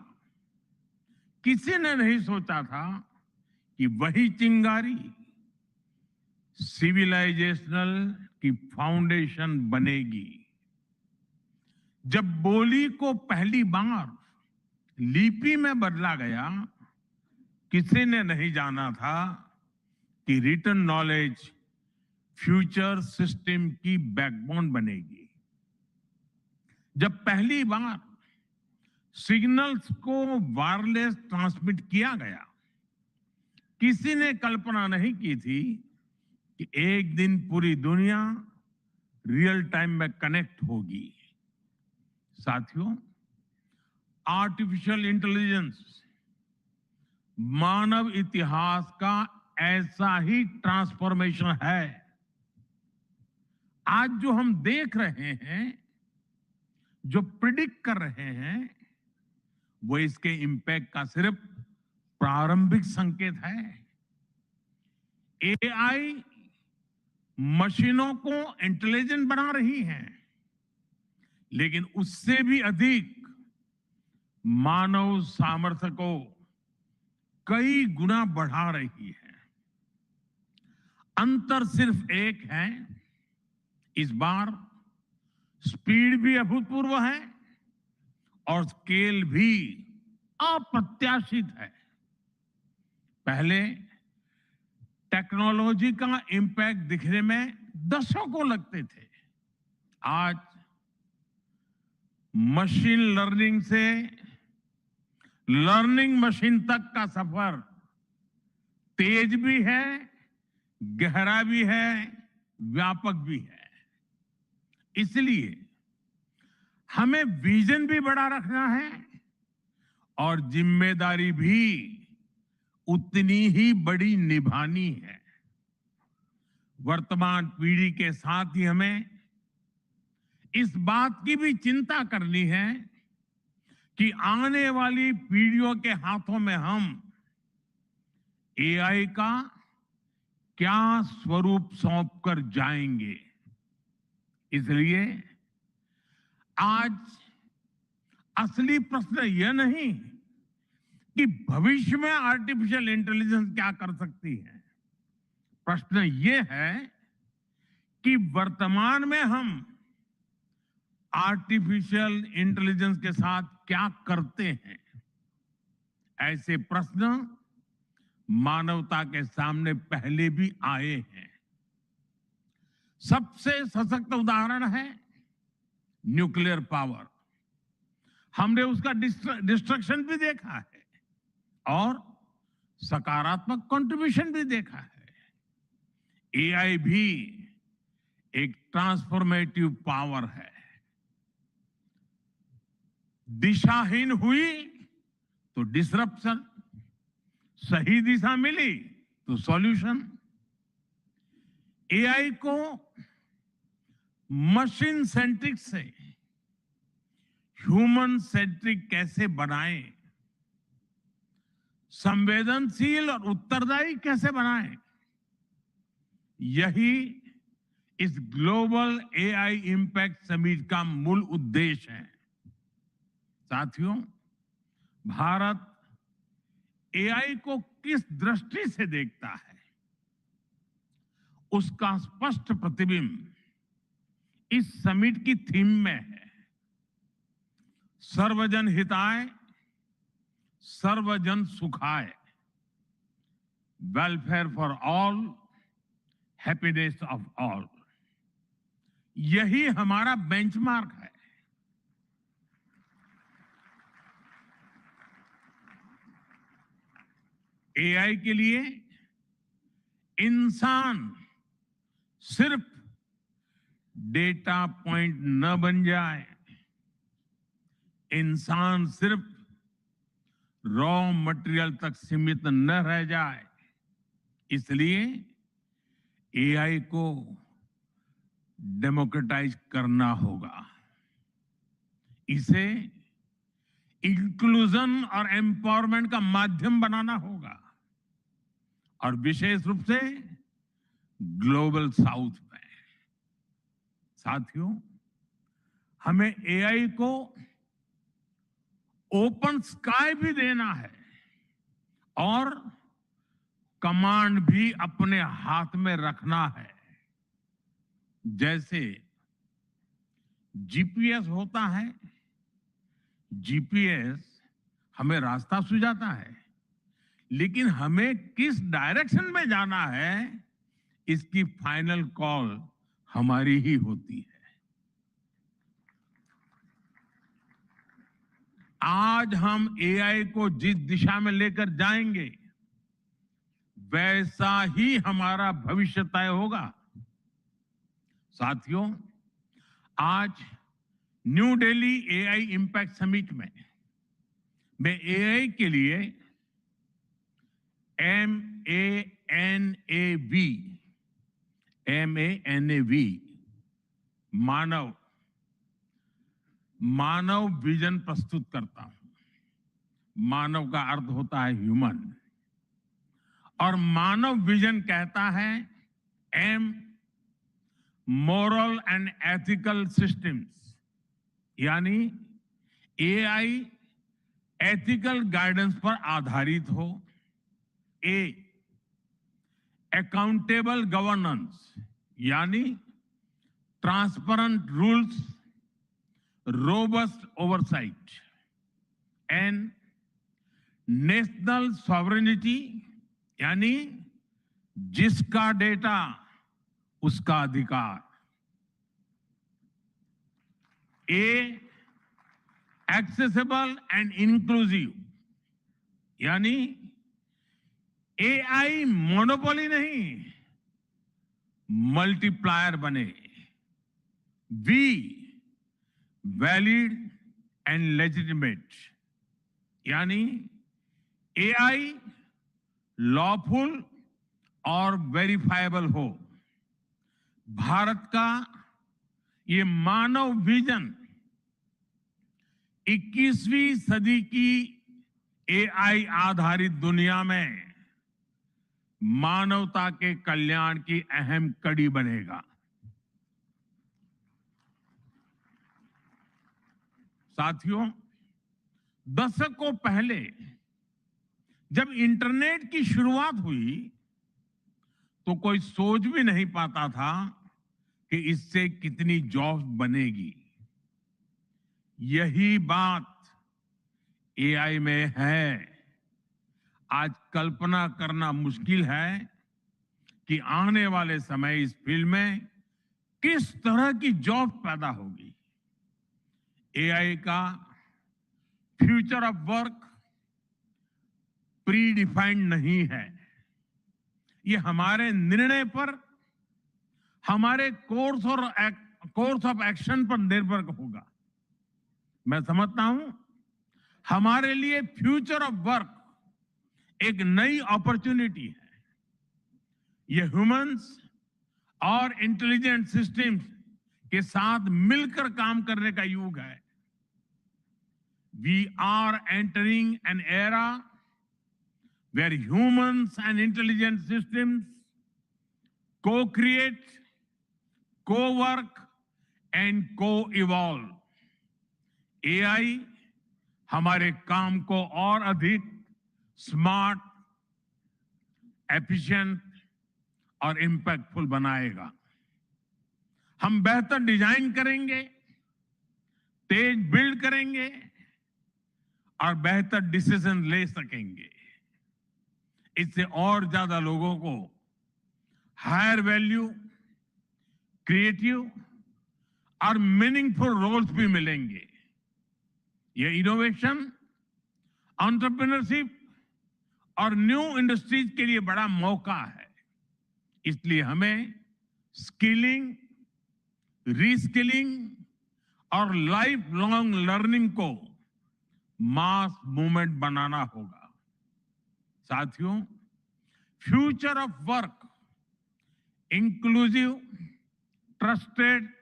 किसी ने नहीं सोचा था कि वही चिंगारी सिविलाइजेशनल की फाउंडेशन बनेगी। जब बोली को पहली बार लिपि में बदला गया, किसी ने नहीं जाना था कि रिटन नॉलेज फ्यूचर सिस्टम की बैकबोन बनेगी। जब पहली बार सिग्नल्स को वायरलेस ट्रांसमिट किया गया, किसी ने कल्पना नहीं की थी कि एक दिन पूरी दुनिया रियल टाइम में कनेक्ट होगी। साथियों, आर्टिफिशियल इंटेलिजेंस मानव इतिहास का ऐसा ही ट्रांसफॉर्मेशन है। आज जो हम देख रहे हैं, जो प्रिडिक्ट कर रहे हैं, वो इसके इंपैक्ट का सिर्फ प्रारंभिक संकेत है। एआई मशीनों को इंटेलिजेंट बना रही है, लेकिन उससे भी अधिक मानव सामर्थ्य को कई गुना बढ़ा रही है। अंतर सिर्फ एक है, इस बार स्पीड भी अभूतपूर्व है और स्केल भी अप्रत्याशित है। पहले टेक्नोलॉजी का इंपैक्ट दिखने में दशकों लगते थे। आज मशीन लर्निंग से लर्निंग मशीन तक का सफर तेज भी है, गहरा भी है, व्यापक भी है। इसलिए हमें विजन भी बड़ा रखना है और जिम्मेदारी भी उतनी ही बड़ी निभानी है। वर्तमान पीढ़ी के साथ ही हमें इस बात की भी चिंता करनी है कि आने वाली पीढ़ियों के हाथों में हम एआई का क्या स्वरूप सौंप कर जाएंगे। इसलिए आज असली प्रश्न यह नहीं कि भविष्य में आर्टिफिशियल इंटेलिजेंस क्या कर सकती है। प्रश्न यह है कि वर्तमान में हम आर्टिफिशियल इंटेलिजेंस के साथ क्या करते हैं। ऐसे प्रश्न मानवता के सामने पहले भी आए हैं। सबसे सशक्त उदाहरण है न्यूक्लियर पावर। हमने उसका डिस्ट्रक्शन भी देखा है और सकारात्मक कंट्रीब्यूशन भी देखा है। एआई भी एक ट्रांसफॉर्मेटिव पावर है। दिशाहीन हुई तो डिसरप्शन, सही दिशा मिली तो सॉल्यूशन। एआई को मशीन सेंट्रिक से ह्यूमन सेंट्रिक कैसे बनाएं, संवेदनशील और उत्तरदायी कैसे बनाएं, यही इस ग्लोबल एआई इंपैक्ट समिट का मूल उद्देश्य है। साथियों, भारत एआई को किस दृष्टि से देखता है, उसका स्पष्ट प्रतिबिंब इस समिट की थीम में है। सर्वजन हिताय, सर्वजन सुखाय, welfare for all, happiness of all. यही हमारा बेंचमार्क है। एआई के लिए इंसान सिर्फ डेटा पॉइंट न बन जाए, इंसान सिर्फ रॉ मटेरियल तक सीमित न रह जाए, इसलिए एआई को डेमोक्रेटाइज करना होगा। इसे इंक्लूजन और एम्पावरमेंट का माध्यम बनाना होगा, और विशेष रूप से ग्लोबल साउथ में। साथियों, हमें एआई को ओपन स्काई भी देना है और कमांड भी अपने हाथ में रखना है। जैसे जीपीएस होता है, जीपीएस हमें रास्ता सुझाता है, लेकिन हमें किस डायरेक्शन में जाना है, इसकी फाइनल कॉल हमारी ही होती है। आज हम एआई को जिस दिशा में लेकर जाएंगे, वैसा ही हमारा भविष्य तय होगा। साथियों, आज new Delhi AI impact summit में मैं एआई के लिए MANAV मानव विजन प्रस्तुत करता हूं। मानव का अर्थ होता है ह्यूमन, और मानव विजन कहता है M, moral and ethical systems, यानी एआई एथिकल गाइडेंस पर आधारित हो। A, अकाउंटेबल गवर्नेंस, यानी transparent rules, robust oversight. N, national sovereignty, यानी जिसका डेटा उसका अधिकार। A, एक्सेसिबल एंड इंक्लूसिव, यानी एआई मोनोपोली नहीं, मल्टीप्लायर बने। V, वैलिड एंड लेजिटिमेट, यानी एआई लॉफुल और वेरीफाइबल हो। भारत का ये मानव विजन 21वीं सदी की एआई आधारित दुनिया में मानवता के कल्याण की अहम कड़ी बनेगा। साथियों, दशकों पहले जब इंटरनेट की शुरुआत हुई तो कोई सोच भी नहीं पाता था कि इससे कितनी जॉब्स बनेगी। यही बात एआई में है। आज कल्पना करना मुश्किल है कि आने वाले समय इस फील्ड में किस तरह की जॉब पैदा होगी। एआई का future of work pre defined नहीं है। ये हमारे निर्णय पर, हमारे कोर्स ऑफ एक्शन पर निर्भर होगा। मैं समझता हूं हमारे लिए फ्यूचर ऑफ वर्क एक नई अपॉर्चुनिटी है। ये ह्यूमंस और इंटेलिजेंट सिस्टम्स के साथ मिलकर काम करने का युग है। We are entering an era where humans and intelligent systems co-create, co-work and co-evolve. AI हमारे काम को और अधिक स्मार्ट, एफिशिएंट और इम्पैक्टफुल बनाएगा। हम बेहतर डिजाइन करेंगे, तेज बिल्ड करेंगे और बेहतर डिसीजन ले सकेंगे। इससे और ज्यादा लोगों को हायर वैल्यू, क्रिएटिव और मीनिंगफुल रोल्स भी मिलेंगे। ये इनोवेशन, एंटरप्रेन्योरशिप और न्यू इंडस्ट्रीज के लिए बड़ा मौका है। इसलिए हमें स्किलिंग, रीस्किलिंग और लाइफ लॉन्ग लर्निंग को मास मूवमेंट बनाना होगा। साथियों, future of work inclusive, trusted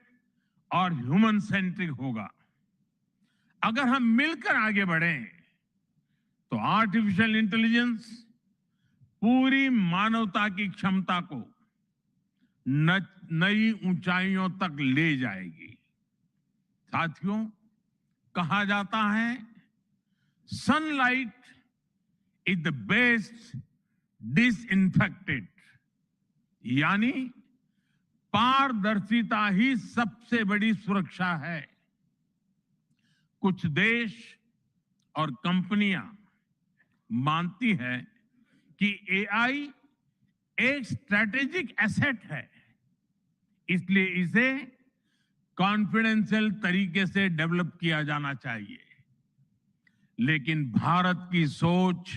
और ह्यूमन सेंट्रिक होगा। अगर हम मिलकर आगे बढ़ें तो आर्टिफिशियल इंटेलिजेंस पूरी मानवता की क्षमता को नई ऊंचाइयों तक ले जाएगी। साथियों, कहा जाता है sunlight is the best disinfectant, यानी पारदर्शिता ही सबसे बड़ी सुरक्षा है। कुछ देश और कंपनियां मानती है कि एआई एक स्ट्रैटेजिक एसेट है, इसलिए इसे कॉन्फिडेंशियल तरीके से डेवलप किया जाना चाहिए। लेकिन भारत की सोच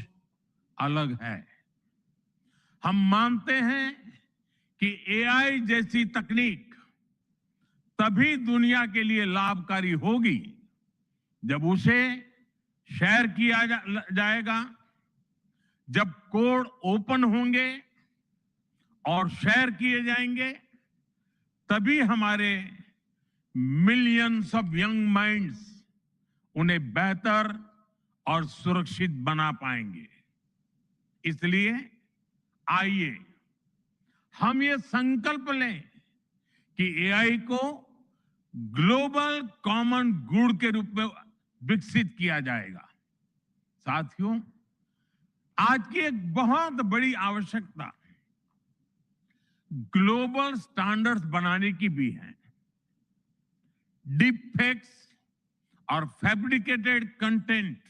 अलग है। हम मानते हैं कि एआई जैसी तकनीक तभी दुनिया के लिए लाभकारी होगी जब उसे शेयर किया जाएगा, जब कोड ओपन होंगे और शेयर किए जाएंगे, तभी हमारे मिलियंस ऑफ यंग माइंड्स उन्हें बेहतर और सुरक्षित बना पाएंगे। इसलिए आइए हम ये संकल्प लें कि एआई को ग्लोबल कॉमन गुड के रूप में विकसित किया जाएगा। साथियों, आज की एक बहुत बड़ी आवश्यकता ग्लोबल स्टैंडर्ड्स बनाने की भी है। डीप फेक्स और फैब्रिकेटेड कंटेंट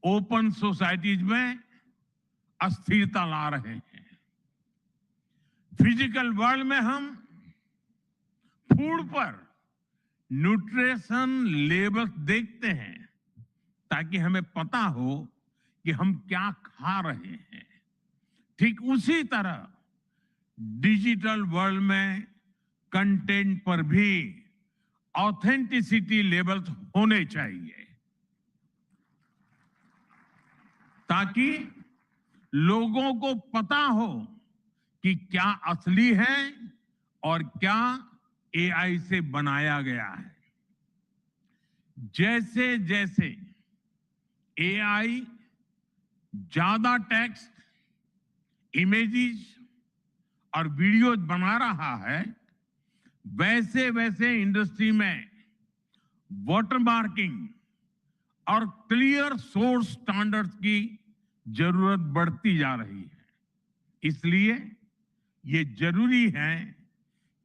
ओपन सोसाइटीज में अस्थिरता ला रहे हैं। फिजिकल वर्ल्ड में हम फूड पर न्यूट्रिशन लेबल्स देखते हैं ताकि हमें पता हो कि हम क्या खा रहे हैं। ठीक उसी तरह डिजिटल वर्ल्ड में कंटेंट पर भी ऑथेंटिसिटी लेबल्स होने चाहिए ताकि लोगों को पता हो कि क्या असली है और क्या एआई से बनाया गया है। जैसे जैसे एआई ज्यादा टेक्स्ट, इमेजेस और वीडियोज बना रहा है, वैसे वैसे इंडस्ट्री में वाटरमार्किंग और क्लियर सोर्स स्टैंडर्ड्स की जरूरत बढ़ती जा रही है। इसलिए ये जरूरी है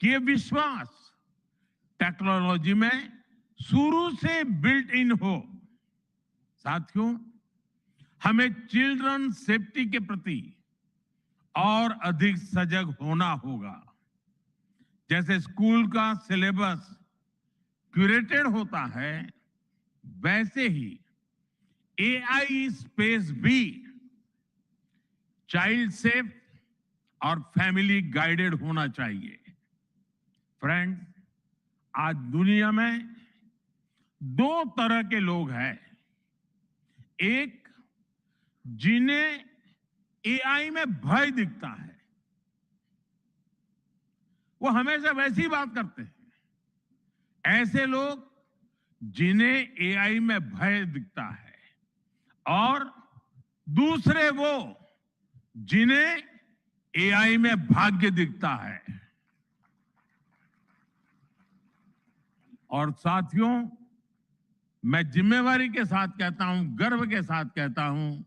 कि ये विश्वास टेक्नोलॉजी में शुरू से बिल्ट इन हो। साथियों, हमें चिल्ड्रन सेफ्टी के प्रति और अधिक सजग होना होगा। जैसे स्कूल का सिलेबस क्यूरेटेड होता है, वैसे ही एआई स्पेस भी चाइल्ड सेफ और फैमिली गाइडेड होना चाहिए। फ्रेंड्स, आज दुनिया में दो तरह के लोग हैं। एक, जिन्हें एआई में भय दिखता है, वो हमेशा वैसी बात करते हैं। ऐसे लोग जिन्हें एआई में भय दिखता है, और दूसरे वो जिन्हें एआई में भाग्य दिखता है। और साथियों, मैं जिम्मेवारी के साथ कहता हूं, गर्व के साथ कहता हूं,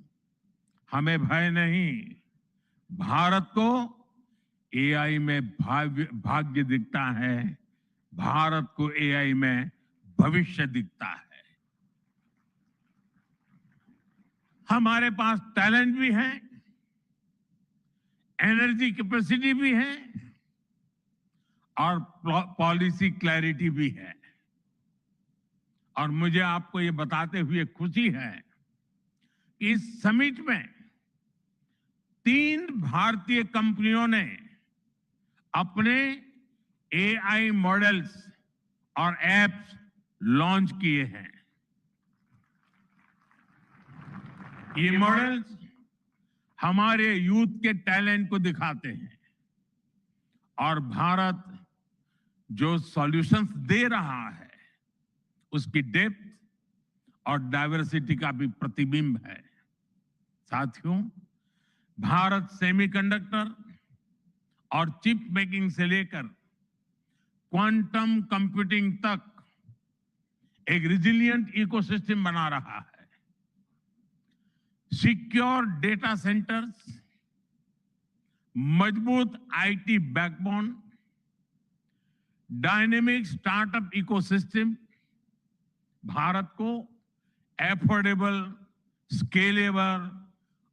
हमें भय नहीं, भारत को एआई में भाग्य दिखता है, भारत को एआई में भविष्य दिखता है। हमारे पास टैलेंट भी है, एनर्जी कैपेसिटी भी है, और पॉलिसी क्लैरिटी भी है। और मुझे आपको ये बताते हुए खुशी है कि इस समिट में 3 भारतीय कंपनियों ने अपने एआई मॉडल्स और एप्स लॉन्च किए हैं। ये मॉडल्स हमारे यूथ के टैलेंट को दिखाते हैं, और भारत जो सॉल्यूशंस दे रहा है उसकी डेप्थ और डाइवर्सिटी का भी प्रतिबिंब है। साथियों, भारत सेमीकंडक्टर और चिप मेकिंग से लेकर क्वांटम कंप्यूटिंग तक एक रिजिलिएंट इकोसिस्टम बना रहा है। सिक्योर डेटा सेंटर्स, मजबूत IT backbone, dynamic startup ecosystem Bharat को एफोर्डेबल, स्केलेबल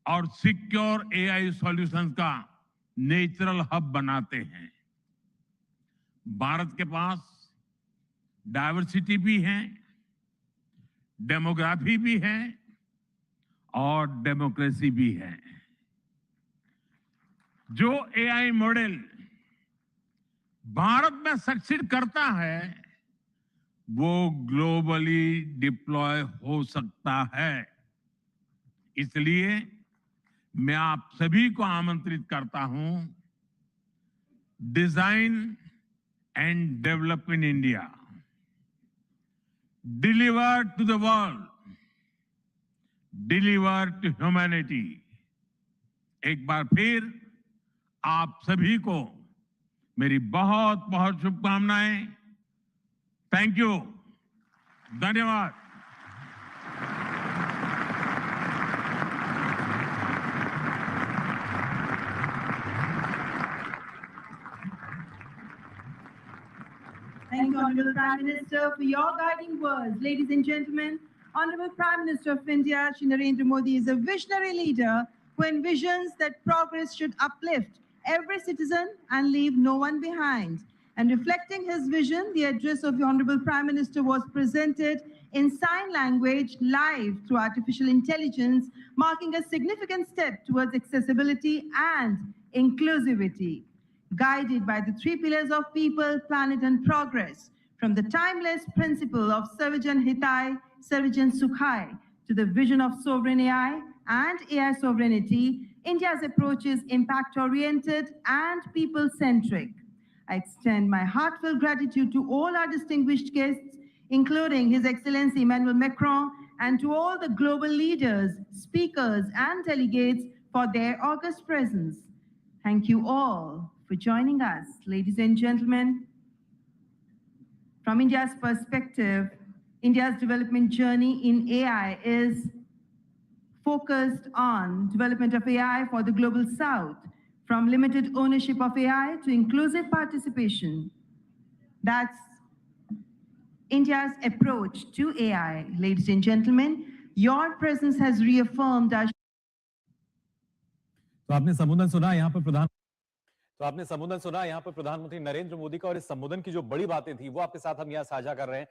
और सिक्योर एआई सॉल्यूशंस का नेचुरल हब बनाते हैं। भारत के पास डाइवर्सिटी भी है, डेमोग्राफी भी है, और डेमोक्रेसी भी है। जो एआई मॉडल भारत में सक्सीड करता है, वो ग्लोबली डिप्लॉय हो सकता है। इसलिए मैं आप सभी को आमंत्रित करता हूं, design and develop in India, deliver to the world, deliver to humanity. एक बार फिर आप सभी को मेरी बहुत बहुत शुभकामनाएं। थैंक यू, धन्यवाद। Thank you, Honorable Prime Minister, for your guiding words. Ladies and gentlemen, Honorable Prime Minister of India, Shri Narendra Modi, is a visionary leader who envisions that progress should uplift every citizen and leave no one behind. And reflecting his vision, the address of the Honorable Prime Minister was presented in sign language live through artificial intelligence, marking a significant step towards accessibility and inclusivity. Guided by the 3 pillars of people, planet, and progress, from the timeless principle of Sarvajan Hitai, Sarvajan Sukhai, to the vision of sovereign AI and AI sovereignty, India's approach is impact-oriented and people-centric. I extend my heartfelt gratitude to all our distinguished guests, including His Excellency Emmanuel Macron, and to all the global leaders, speakers, and delegates for their august presence. Thank you all for joining us. Ladies and gentlemen, from India's perspective, India's development journey in AI is focused on development of AI for the global south, from limited ownership of AI to inclusive participation. That's India's approach to AI. Ladies and gentlemen, your presence has reaffirmed our तो आपने संबोधन सुना यहाँ पर प्रधानमंत्री नरेंद्र मोदी का, और इस संबोधन की जो बड़ी बातें थी वो आपके साथ हम यहाँ साझा कर रहे हैं।